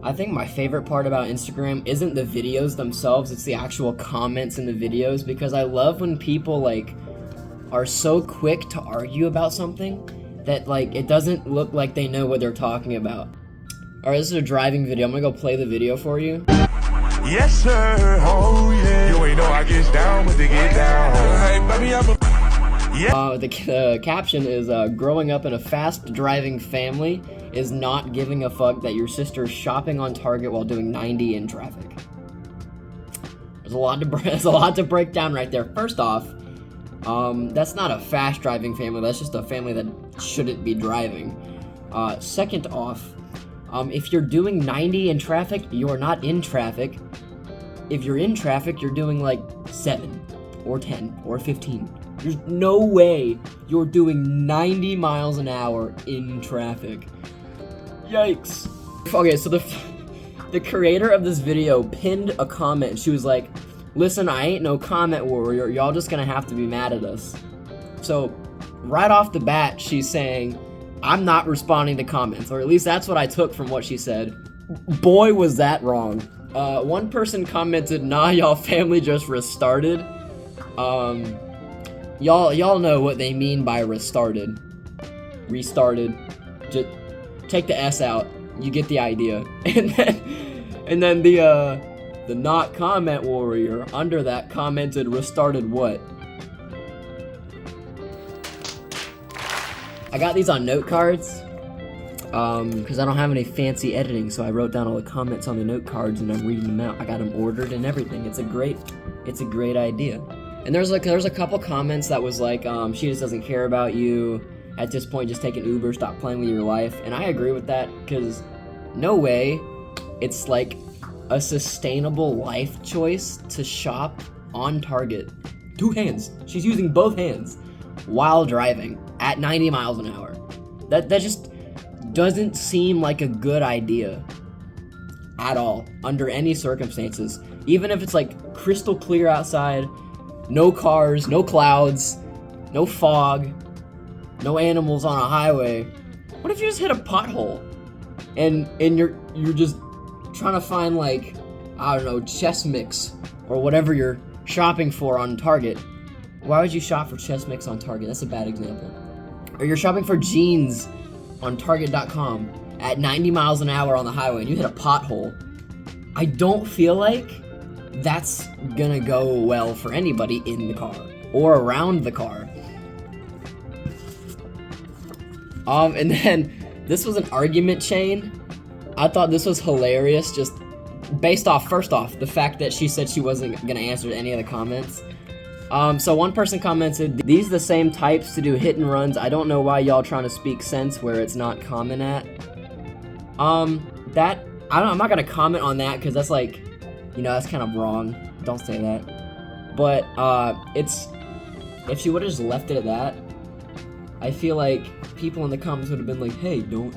I think my favorite part about Instagram isn't the videos themselves, it's the actual comments in the videos, because I love when people, like, are so quick to argue about something that, like, it doesn't look like they know what they're talking about. Alright, this is a driving video. I'm gonna go play the video for you. Yes, sir. Oh, yeah. You ain't know I get down with the get down. Hey, baby, I'm a... Yeah. The caption is, growing up in a fast-driving family is not giving a fuck that your sister's shopping on Target while doing 90 in traffic. There's a lot to break down right there. First off, that's not a fast-driving family. That's just a family that shouldn't be driving. Second off, if you're doing 90 in traffic, you're not in traffic. If you're in traffic, you're doing like 7 or 10 or 15. There's no way you're doing 90 miles an hour in traffic. Yikes. Okay, so the creator of this video pinned a comment. She was like, listen, I ain't no comment warrior. Y'all just gonna have to be mad at us. So right off the bat, she's saying, I'm not responding to comments, or at least that's what I took from what she said. Boy, was that wrong. One person commented, nah, y'all family just restarted. Y'all know what they mean by restarted. Restarted. Just take the S out. You get the idea. And then the not comment warrior under that commented restarted what? I got these on note cards, because I don't have any fancy editing, so I wrote down all the comments on the note cards and I'm reading them out. I got them ordered and everything. It's a great idea. And there's a couple comments that was like, she just doesn't care about you. At this point, just take an Uber, stop playing with your life. And I agree with that, because no way it's like a sustainable life choice to shop on Target. 2 hands. She's using both hands while driving at 90 miles an hour. That just doesn't seem like a good idea at all, under any circumstances. Even if it's like crystal clear outside, no cars, no clouds, no fog, no animals on a highway. What if you just hit a pothole and you're just trying to find, like, I don't know, chess mix or whatever you're shopping for on Target? Why would you shop for chess mix on Target? That's a bad example. Or you're shopping for jeans on Target.com at 90 miles an hour on the highway and you hit a pothole. I don't feel like that's gonna go well for anybody in the car or around the car. And then this was an argument chain. I thought this was hilarious, just based off, first off, the fact that she said she wasn't gonna answer any of the comments. So one person commented, these the same types to do hit and runs. I don't know why y'all trying to speak sense where it's not common at. I'm not gonna comment on that, because that's like, you know, that's kind of wrong. Don't say that. But, if she would've just left it at that, I feel like people in the comments would have been like, hey, don't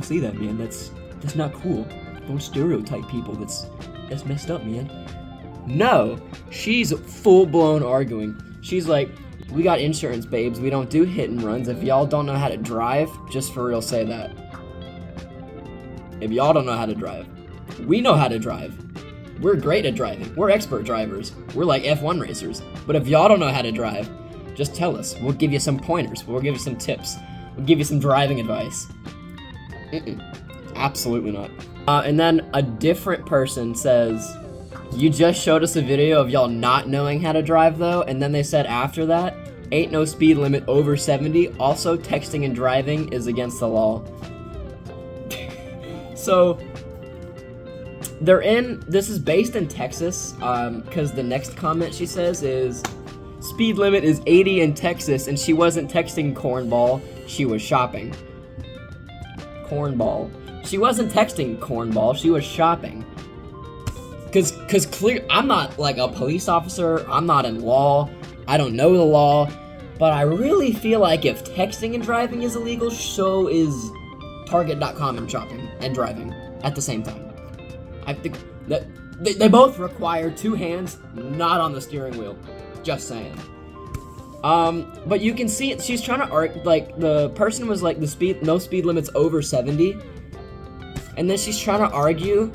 say that, man. That's not cool. Don't stereotype people. That's messed up, man. No, she's full-blown arguing. She's like, we got insurance, babes. We don't do hit and runs. If y'all don't know how to drive, just for real say that. If y'all don't know how to drive, we know how to drive. We're great at driving. We're expert drivers. We're like F1 racers. But if y'all don't know how to drive, just tell us. We'll give you some pointers. We'll give you some tips. We'll give you some driving advice. Absolutely not. And then a different person says, you just showed us a video of y'all not knowing how to drive though, and then they said after that, ain't no speed limit over 70. Also, texting and driving is against the law. So, this is based in Texas, because the next comment she says is, speed limit is 80 in Texas, and she wasn't texting cornball, she was shopping. Cornball. She wasn't texting cornball, she was shopping. Cause clear, I'm not like a police officer, I'm not in law, I don't know the law, but I really feel like if texting and driving is illegal, so is Target.com and shopping and driving at the same time. I think that they both require 2 hands, not on the steering wheel. Just saying. But you can see it, she's trying to argue, like, the person was like, no speed limit's over 70. And then she's trying to argue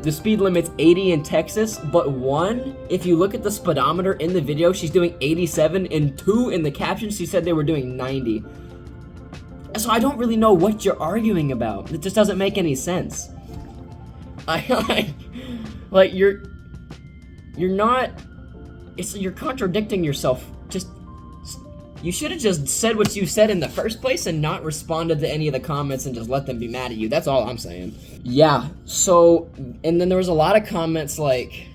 the speed limit's 80 in Texas, but 1, if you look at the speedometer in the video, she's doing 87, and 2, in the caption, she said they were doing 90. So I don't really know what you're arguing about. It just doesn't make any sense. You're not, you're contradicting yourself. You should have just said what you said in the first place and not responded to any of the comments and just let them be mad at you. That's all I'm saying. Yeah, so, and then there was a lot of comments like,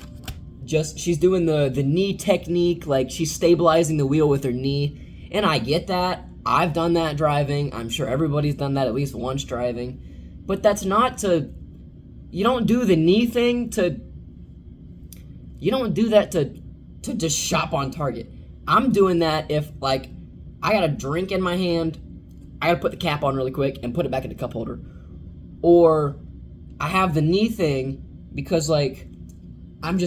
she's doing the knee technique, like she's stabilizing the wheel with her knee. And I get that. I've done that driving. I'm sure everybody's done that at least once driving. But that's not to, you don't do the knee thing you don't do that to just shop on target. I'm doing that if, like, I got a drink in my hand, I gotta put the cap on really quick and put it back in the cup holder. Or I have the knee thing because, like, I'm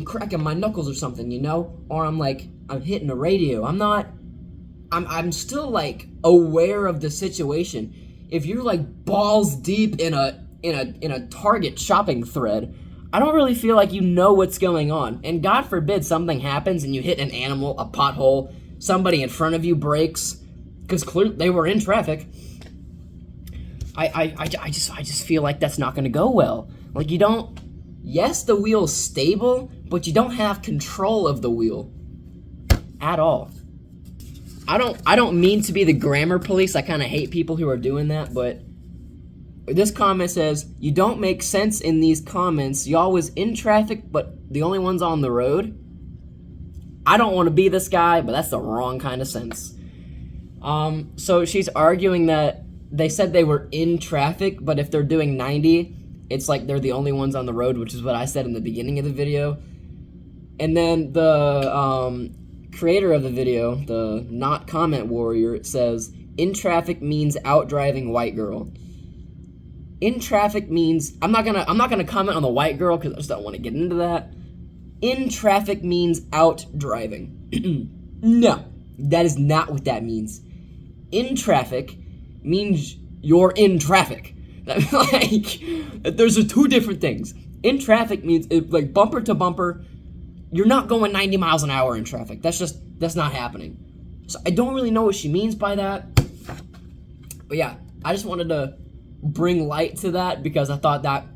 cracking my knuckles or something, you know? Or I'm hitting a radio. I'm still, like, aware of the situation. If you're, like, balls deep in a Target shopping thread, I don't really feel like you know what's going on. And God forbid something happens and you hit an animal, a pothole, somebody in front of you breaks, because clearly they were in traffic. I just feel like that's not going to go well. Like, you don't, yes, the wheel's stable, but you don't have control of the wheel at all. I don't mean to be the grammar police. I kind of hate people who are doing that, but this comment says, you don't make sense in these comments. Y'all was in traffic, but the only ones on the road. I don't want to be this guy, but that's the wrong kind of sense. So she's arguing that they said they were in traffic, but if they're doing 90, it's like they're the only ones on the road, which is what I said in the beginning of the video. And then the creator of the video, the not comment warrior, says, in traffic means out driving white girl. In traffic means, I'm not gonna comment on the white girl because I just don't want to get into that. In traffic means out driving. No, that is not what that means. In traffic means you're in traffic. There's two different things. In traffic means, like, bumper to bumper, you're not going 90 miles an hour in traffic. That's not happening. So I don't really know what she means by that. But yeah, I just wanted to bring light to that because I thought that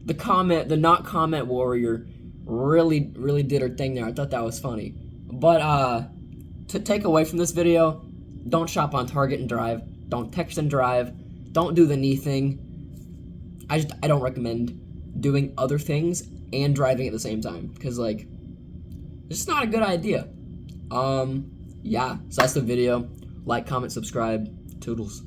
the not comment warrior really, really did her thing there. I thought that was funny. But to take away from this video, don't shop on Target and drive. Don't text and drive. Don't do the knee thing. I don't recommend doing other things and driving at the same time because, like, it's just not a good idea. Yeah, so that's the video. Like, comment, subscribe. Toodles.